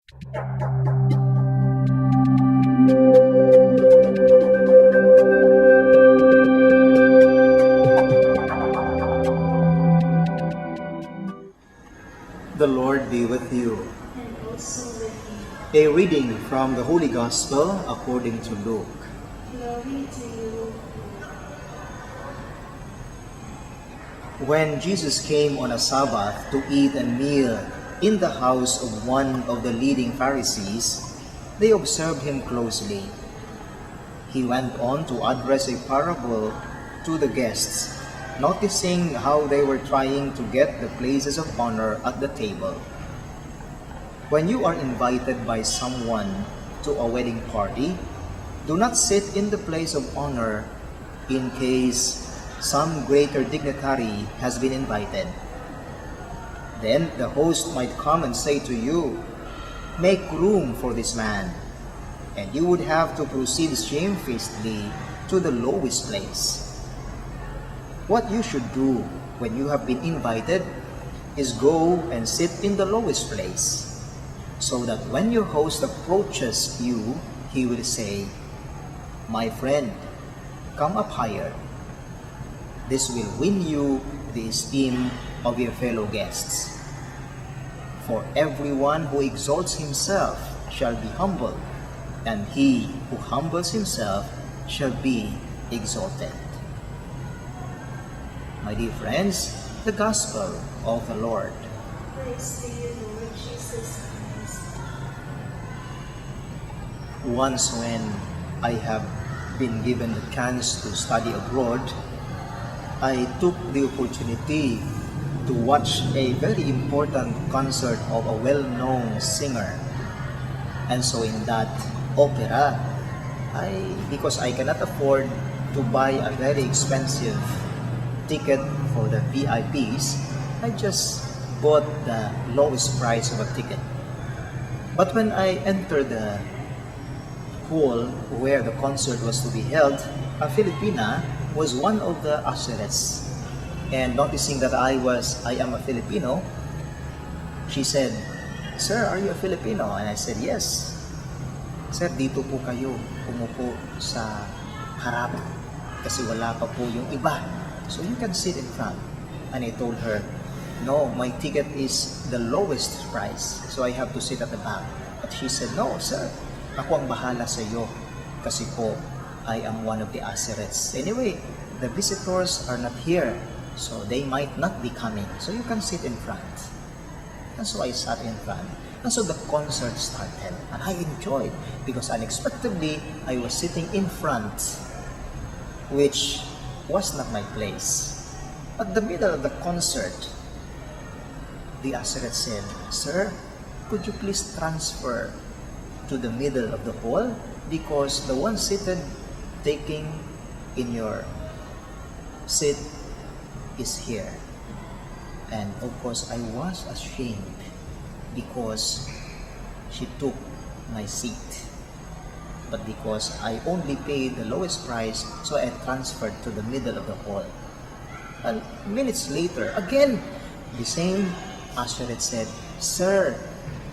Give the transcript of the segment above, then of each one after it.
The Lord be with you. And also with you. A reading from the Holy Gospel according to Luke. Glory to you. When Jesus came on a Sabbath to eat a meal in the house of one of the leading Pharisees, they observed him closely. He went on to address a parable to the guests, noticing how they were trying to get the places of honor at the table. When you are invited by someone to a wedding party, do not sit in the place of honor in case some greater dignitary has been invited. Then the host might come and say to you, "Make room for this man," and you would have to proceed shamefacedly to the lowest place. What you should do when you have been invited is go and sit in the lowest place, so that when your host approaches you, he will say, "My friend, come up higher." This will win you the esteem of your fellow guests. For everyone who exalts himself shall be humbled, and he who humbles himself shall be exalted. My dear friends, the Gospel of the Lord. Praise to you, Lord Jesus Christ. Once when I have been given the chance to study abroad, I took the opportunity to watch a very important concert of a well-known singer. And so in that opera, because I cannot afford to buy a very expensive ticket for the VIPs, I just bought the lowest price of a ticket. But when I entered the hall where the concert was to be held, a Filipina was one of the usherettes. And noticing that I am a Filipino, she said, "Sir, are you a Filipino?" And I said, "Yes." "Sir, dito po kayo umupo sa harap kasi wala pa po yung iba. So you can sit in front." And I told her, "No, my ticket is the lowest price, so I have to sit at the back." But she said, "No, sir, ako ang bahala sa iyo kasi po I am one of the usherettes. Anyway, the visitors are not here, so they might not be coming. So you can sit in front." And so I sat in front. And so the concert started. And I enjoyed because unexpectedly, I was sitting in front, which was not my place. At the middle of the concert, the usherette said, "Sir, could you please transfer to the middle of the hall because the one seated taking in your seat is here." And of course, I was ashamed because she took my seat. But because I only paid the lowest price, so I transferred to the middle of the hall. And minutes later, again, the same usherette said, "Sir,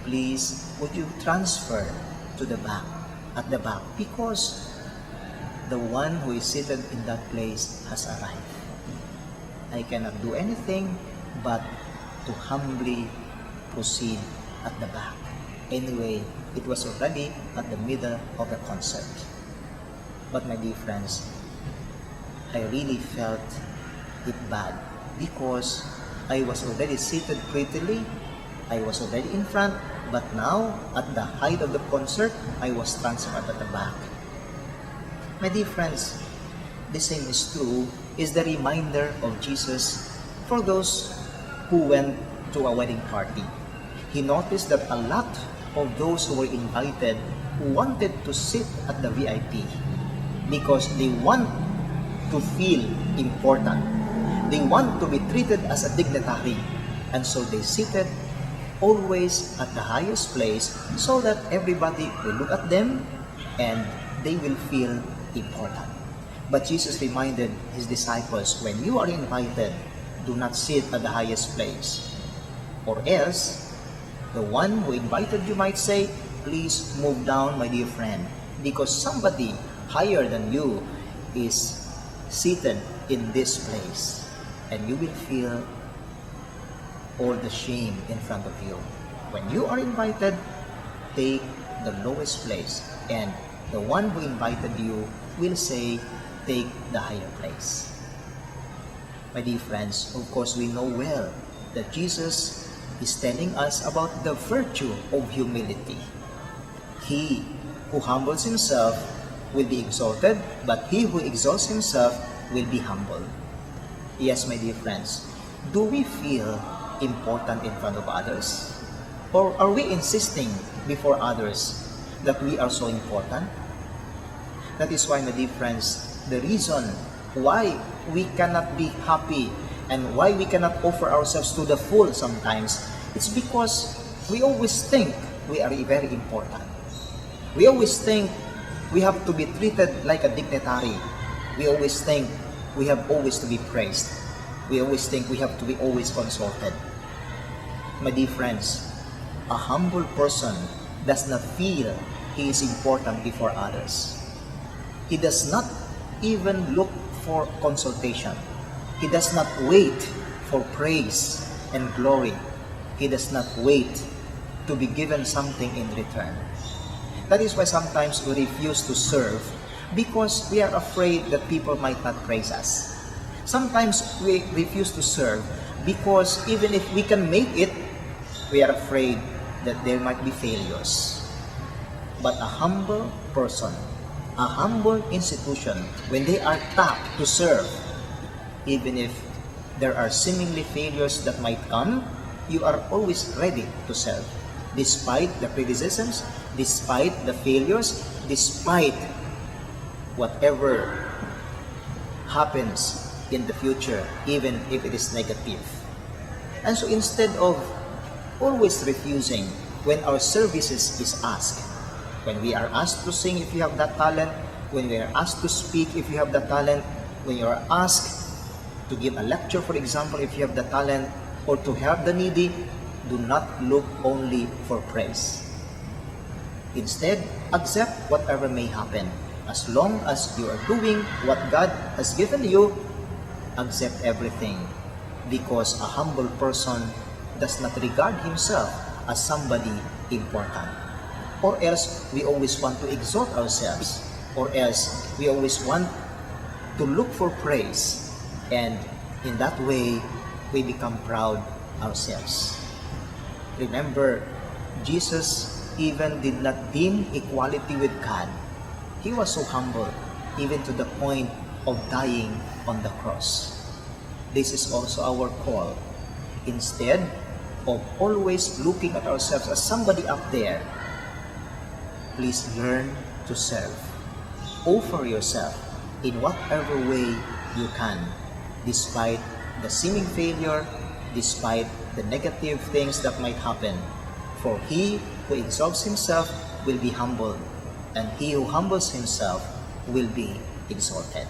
please, would you transfer to the back, at the back, because the one who is seated in that place has arrived." I cannot do anything but to humbly proceed at the back. Anyway, it was already at the middle of the concert. But my dear friends, I really felt it bad because I was already seated prettily, I was already in front, but now, at the height of the concert, I was transferred at the back. My dear friends, the same is true, is the reminder of Jesus for those who went to a wedding party. He noticed that a lot of those who were invited wanted to sit at the VIP because they want to feel important. They want to be treated as a dignitary. And so they seated always at the highest place so that everybody will look at them and they will feel important. But Jesus reminded his disciples, when you are invited, do not sit at the highest place, or else The one who invited you might say, please move down, my dear friend, because somebody higher than you is seated in this place, and you will feel all the shame in front of you. When you are invited, take the lowest place, and the one who invited you will say, take the higher place. My dear friends, of course we know well that Jesus is telling us about the virtue of humility. He who humbles himself will be exalted, but he who exalts himself will be humbled. Yes, my dear friends, do we feel important in front of others? Or are we insisting before others that we are so important? That is why, my dear friends, the reason why we cannot be happy and why we cannot offer ourselves to the full sometimes, it's because we always think we are very important. We always think we have to be treated like a dignitary. We always think we have always to be praised. We always think we have to be always consulted. My dear friends, a humble person does not feel he is important before others. He does not even look for consultation. He does not wait for praise and glory. He does not wait to be given something in return. That is why sometimes we refuse to serve because we are afraid that people might not praise us. Sometimes we refuse to serve because even if we can make it, we are afraid that there might be failures. But a humble person, a humble institution, when they are tapped to serve, even if there are seemingly failures that might come, you are always ready to serve. Despite the criticisms, despite the failures, despite whatever happens in the future, even if it is negative. And so instead of always refusing when our services is asked, when we are asked to sing if you have that talent, when we are asked to speak if you have that talent, when you are asked to give a lecture, for example, if you have the talent, or to help the needy, do not look only for praise. Instead, accept whatever may happen. As long as you are doing what God has given you, accept everything. Because a humble person does not regard himself as somebody important. Or else we always want to exalt ourselves. Or else we always want to look for praise. And in that way, we become proud ourselves. Remember, Jesus even did not deem equality with God. He was so humble, even to the point of dying on the cross. This is also our call. Instead of always looking at ourselves as somebody up there, please learn to serve. Offer yourself in whatever way you can, despite the seeming failure, despite the negative things that might happen. For he who exalts himself will be humbled, and he who humbles himself will be exalted.